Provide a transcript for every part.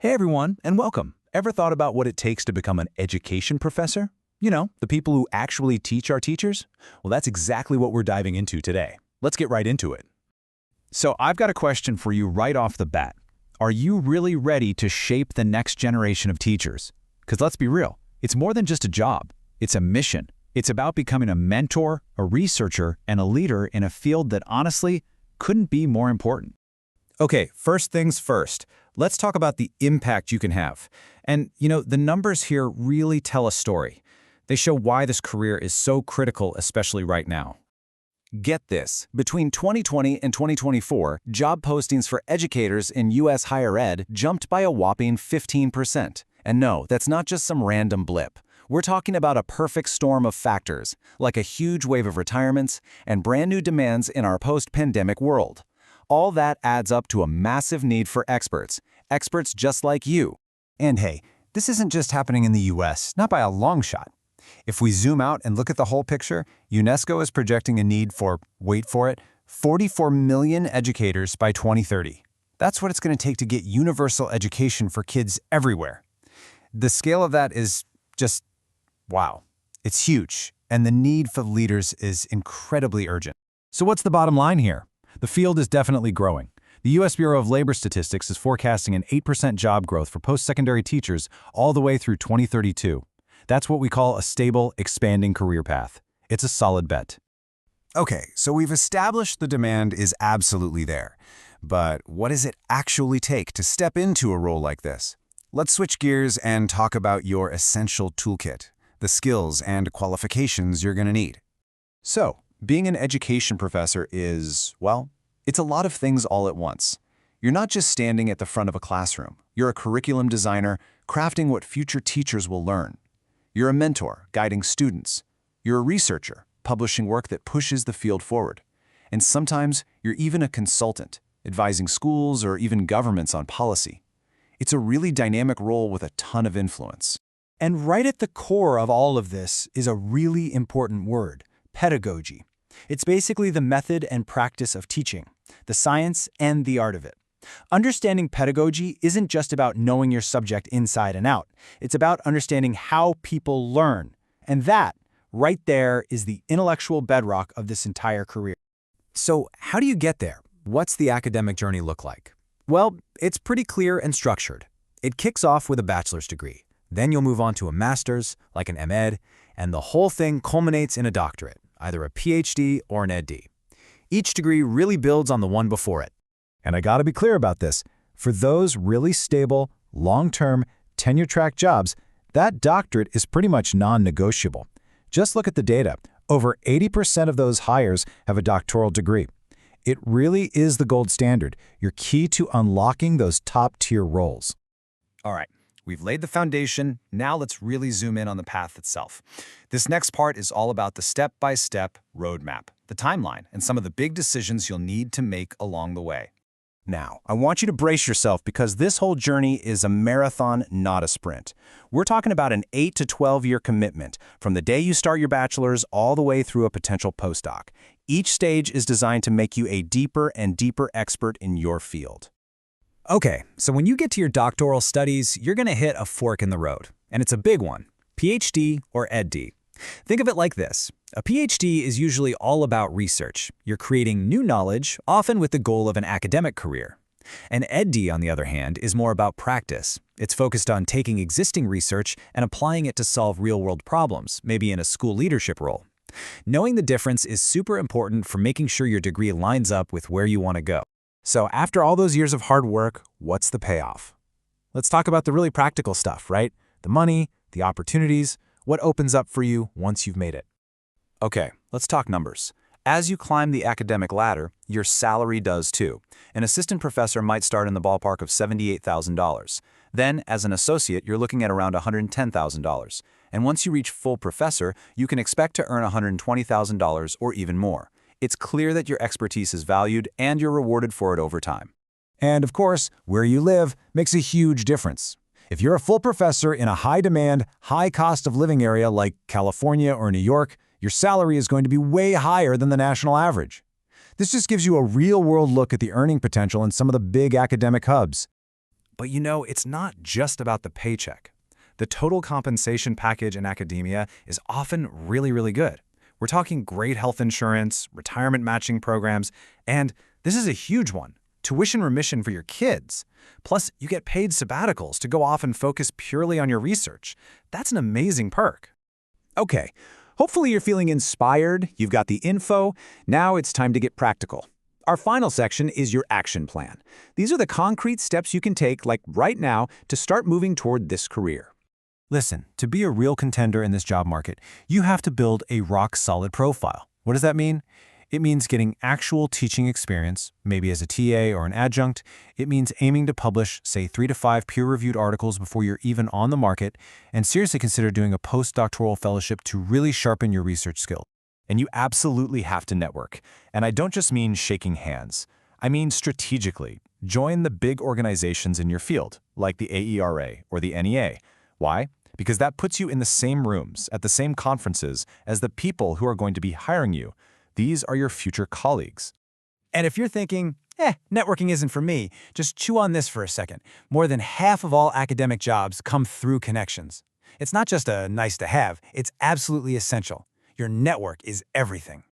Hey everyone, and welcome. Ever thought about what it takes to become an education professor? You know, the people who actually teach our teachers? Well, that's exactly what we're diving into today. Let's get right into it. So I've got a question for you right off the bat. Are you really ready to shape the next generation of teachers? Because let's be real, it's more than just a job. It's a mission. It's about becoming a mentor, a researcher, and a leader in a field that honestly couldn't be more important. Okay, first things first. Let's talk about the impact you can have. And, the numbers here really tell a story. They show why this career is so critical, especially right now. Get this. Between 2020 and 2024, job postings for educators in U.S. higher ed jumped by a whopping 15%. And no, that's not just some random blip. We're talking about a perfect storm of factors, like a huge wave of retirements and brand new demands in our post-pandemic world. All that adds up to a massive need for experts just like you. And hey, this isn't just happening in the US, not by a long shot. If we zoom out and look at the whole picture, UNESCO is projecting a need for, wait for it, 44 million educators by 2030. That's what it's going to take to get universal education for kids everywhere. The scale of that is just, wow. It's huge, and the need for leaders is incredibly urgent. So what's the bottom line here? The field is definitely growing. The U.S. Bureau of Labor Statistics is forecasting an 8% job growth for post-secondary teachers all the way through 2032. That's what we call a stable, expanding career path. It's a solid bet. Okay, so we've established the demand is absolutely there. But what does it actually take to step into a role like this? Let's switch gears and talk about your essential toolkit, the skills and qualifications you're going to need. So, being an education professor is, well, it's a lot of things all at once. You're not just standing at the front of a classroom. You're a curriculum designer, crafting what future teachers will learn. You're a mentor, guiding students. You're a researcher, publishing work that pushes the field forward. And sometimes you're even a consultant, advising schools or even governments on policy. It's a really dynamic role with a ton of influence. And right at the core of all of this is a really important word: pedagogy. It's basically the method and practice of teaching, the science and the art of it. Understanding pedagogy isn't just about knowing your subject inside and out. It's about understanding how people learn. And that, right there, is the intellectual bedrock of this entire career. So how do you get there? What's the academic journey look like? Well, it's pretty clear and structured. It kicks off with a bachelor's degree. Then you'll move on to a master's, like an M.Ed, and the whole thing culminates in a doctorate, either a Ph.D. or an Ed.D. Each degree really builds on the one before it. And I gotta be clear about this. For those really stable, long-term, tenure-track jobs, that doctorate is pretty much non-negotiable. Just look at the data. Over 80% of those hires have a doctoral degree. It really is the gold standard, your key to unlocking those top-tier roles. All right, we've laid the foundation. Now let's really zoom in on the path itself. This next part is all about the step-by-step roadmap, the timeline, and some of the big decisions you'll need to make along the way. Now, I want you to brace yourself because this whole journey is a marathon, not a sprint. We're talking about an 8 to 12-year commitment from the day you start your bachelor's all the way through a potential postdoc. Each stage is designed to make you a deeper and deeper expert in your field. Okay, so when you get to your doctoral studies, you're going to hit a fork in the road. And it's a big one: Ph.D. or Ed.D. Think of it like this. A Ph.D. is usually all about research. You're creating new knowledge, often with the goal of an academic career. An Ed.D., on the other hand, is more about practice. It's focused on taking existing research and applying it to solve real-world problems, maybe in a school leadership role. Knowing the difference is super important for making sure your degree lines up with where you want to go. So after all those years of hard work, what's the payoff? Let's talk about the really practical stuff, right? The money, the opportunities, what opens up for you once you've made it. Okay, let's talk numbers. As you climb the academic ladder, your salary does too. An assistant professor might start in the ballpark of $78,000. Then, as an associate, you're looking at around $110,000. And once you reach full professor, you can expect to earn $120,000 or even more. It's clear that your expertise is valued and you're rewarded for it over time. And of course, where you live makes a huge difference. If you're a full professor in a high-demand, high-cost-of-living area like California or New York, your salary is going to be way higher than the national average. This just gives you a real-world look at the earning potential in some of the big academic hubs. But it's not just about the paycheck. The total compensation package in academia is often really, really good. We're talking great health insurance, retirement matching programs, and this is a huge one, tuition remission for your kids. Plus, you get paid sabbaticals to go off and focus purely on your research. That's an amazing perk. Okay, hopefully you're feeling inspired, you've got the info, now it's time to get practical. Our final section is your action plan. These are the concrete steps you can take, like right now, to start moving toward this career. Listen, to be a real contender in this job market, you have to build a rock-solid profile. What does that mean? It means getting actual teaching experience, maybe as a TA or an adjunct. It means aiming to publish, say, 3 to 5 peer-reviewed articles before you're even on the market, and seriously consider doing a postdoctoral fellowship to really sharpen your research skills. And you absolutely have to network. And I don't just mean shaking hands. I mean strategically. Join the big organizations in your field, like the AERA or the NEA. Why? Because that puts you in the same rooms, at the same conferences, as the people who are going to be hiring you. These are your future colleagues. And if you're thinking, networking isn't for me, just chew on this for a second. More than half of all academic jobs come through connections. It's not just a nice to have, it's absolutely essential. Your network is everything.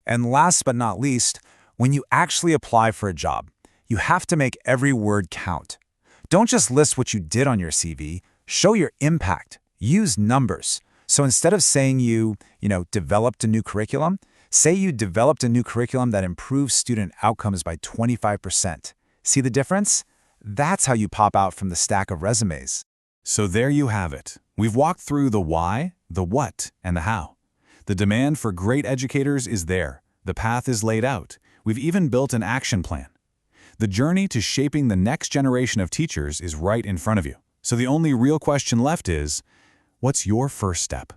And last but not least, when you actually apply for a job, you have to make every word count. Don't just list what you did on your CV, show your impact, use numbers. So instead of saying you developed a new curriculum, say you developed a new curriculum that improves student outcomes by 25%. See the difference? That's how you pop out from the stack of resumes. So there you have it. We've walked through the why, the what, and the how. The demand for great educators is there. The path is laid out. We've even built an action plan. The journey to shaping the next generation of teachers is right in front of you. So the only real question left is, what's your first step?